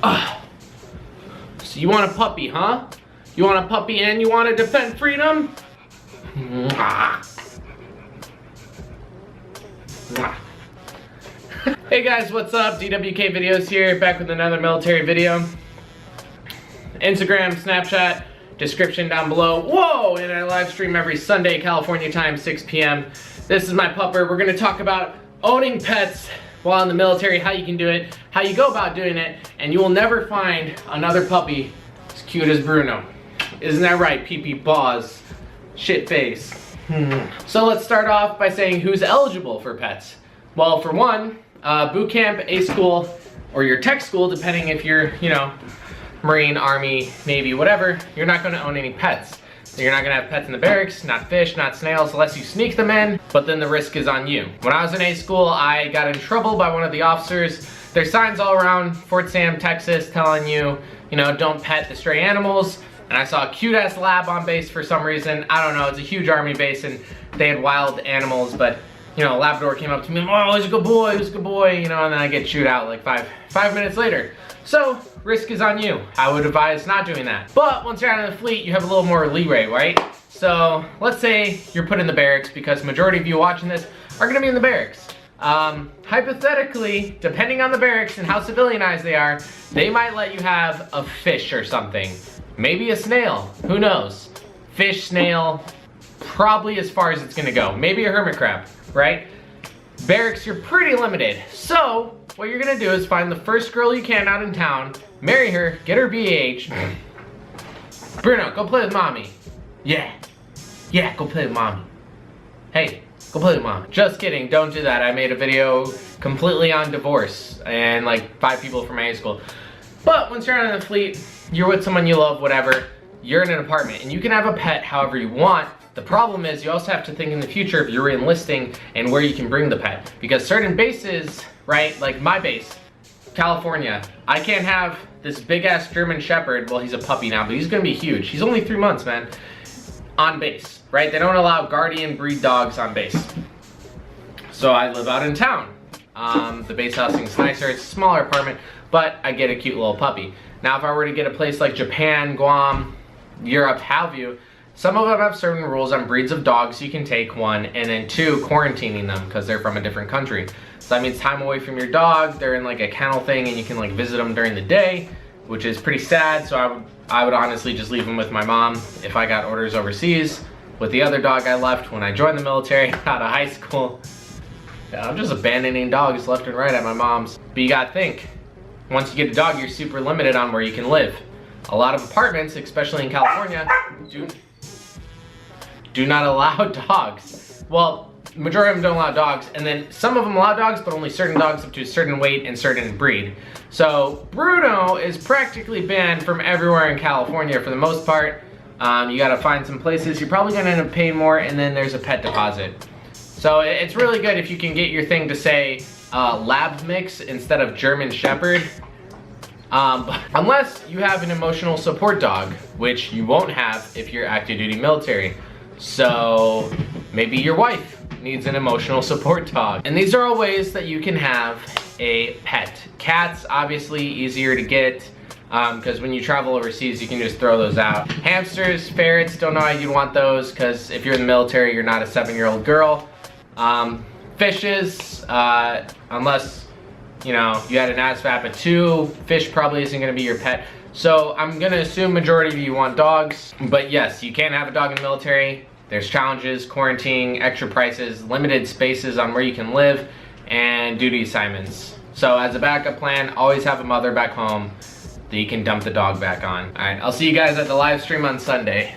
So you want a puppy, huh? You want a puppy and you want to defend freedom? Hey guys, what's up? DwkVideos here, back with another military video. Instagram, Snapchat, description down below. Whoa! And I live stream every Sunday, California time, 6 p.m. This is my pupper. We're gonna talk about owning pets while in the military, how you can do it, how you go about doing it, and you will never find another puppy as cute as Bruno. Isn't that right, pee-pee paws, shit face? So let's start off by saying who's eligible for pets. Well, for one, boot camp, A school, or your tech school, depending if you're, Marine, Army, Navy, whatever, you're not gonna own any pets. You're not gonna have pets in the barracks, not fish, not snails, unless you sneak them in, but then the risk is on you. When I was in A school, I got in trouble by one of the officers. There's signs all around Fort Sam, Texas, telling you, don't pet the stray animals. And I saw a cute ass lab on base for some reason. I don't know, it's a huge army base and they had wild animals, but a Labrador came up to me, oh, he's a good boy, he's a good boy, and then I get chewed out like five minutes later. So, risk is on you. I would advise not doing that. But once you're out of the fleet, you have a little more leeway, right? So, let's say you're put in the barracks, because majority of you watching this are gonna be in the barracks. Hypothetically, depending on the barracks and how civilianized they are, they might let you have a fish or something. Maybe a snail, who knows? Fish, snail, probably as far as it's gonna go. Maybe a hermit crab, right? Barracks, you're pretty limited. So, what you're gonna do is find the first girl you can out in town, marry her, get her BH. Bruno, go play with mommy. Yeah, go play with mommy. Hey, go play with mommy. Just kidding, don't do that. I made a video completely on divorce and like 5 people from my high school. But once you're out of the fleet, you're with someone you love, whatever, you're in an apartment and you can have a pet however you want. The problem is you also have to think in the future if you're enlisting and where you can bring the pet. Because certain bases, right, like my base, California, I can't have this big ass German Shepherd, well he's a puppy now, but he's gonna be huge. He's only 3 months, man, on base, right? They don't allow guardian breed dogs on base. So I live out in town. The base housing is nicer, it's a smaller apartment, but I get a cute little puppy. Now if I were to get a place like Japan, Guam, Europe, have you, some of them have certain rules on breeds of dogs you can take, 1, and then 2, quarantining them because they're from a different country. So that means time away from your dog, they're in like a kennel thing and you can like visit them during the day, which is pretty sad. So I would honestly just leave them with my mom if I got orders overseas. With the other dog I left when I joined the military out of high school. Yeah, I'm just abandoning dogs left and right at my mom's. But you gotta think, once you get a dog, you're super limited on where you can live. A lot of apartments, especially in California, do not allow dogs. Well, the majority of them don't allow dogs, and then some of them allow dogs, but only certain dogs up to a certain weight and certain breed. So Bruno is practically banned from everywhere in California for the most part. You gotta find some places, you're probably gonna end up paying more, and then there's a pet deposit. So it's really good if you can get your thing to say lab mix instead of German Shepherd. Unless you have an emotional support dog, which you won't have if you're active duty military. So maybe your wife needs an emotional support dog. And these are all ways that you can have a pet. Cats, obviously easier to get because when you travel overseas, you can just throw those out. Hamsters, ferrets, don't know how you'd want those because if you're in the military, you're not a 7-year-old girl. Fishes, unless you had an ASVAB at 2, fish probably isn't gonna be your pet. So I'm gonna assume majority of you want dogs, but yes, you can't have a dog in the military. There's challenges, quarantining, extra prices, limited spaces on where you can live, and duty assignments. So as a backup plan, always have a mother back home that you can dump the dog back on. All right, I'll see you guys at the live stream on Sunday.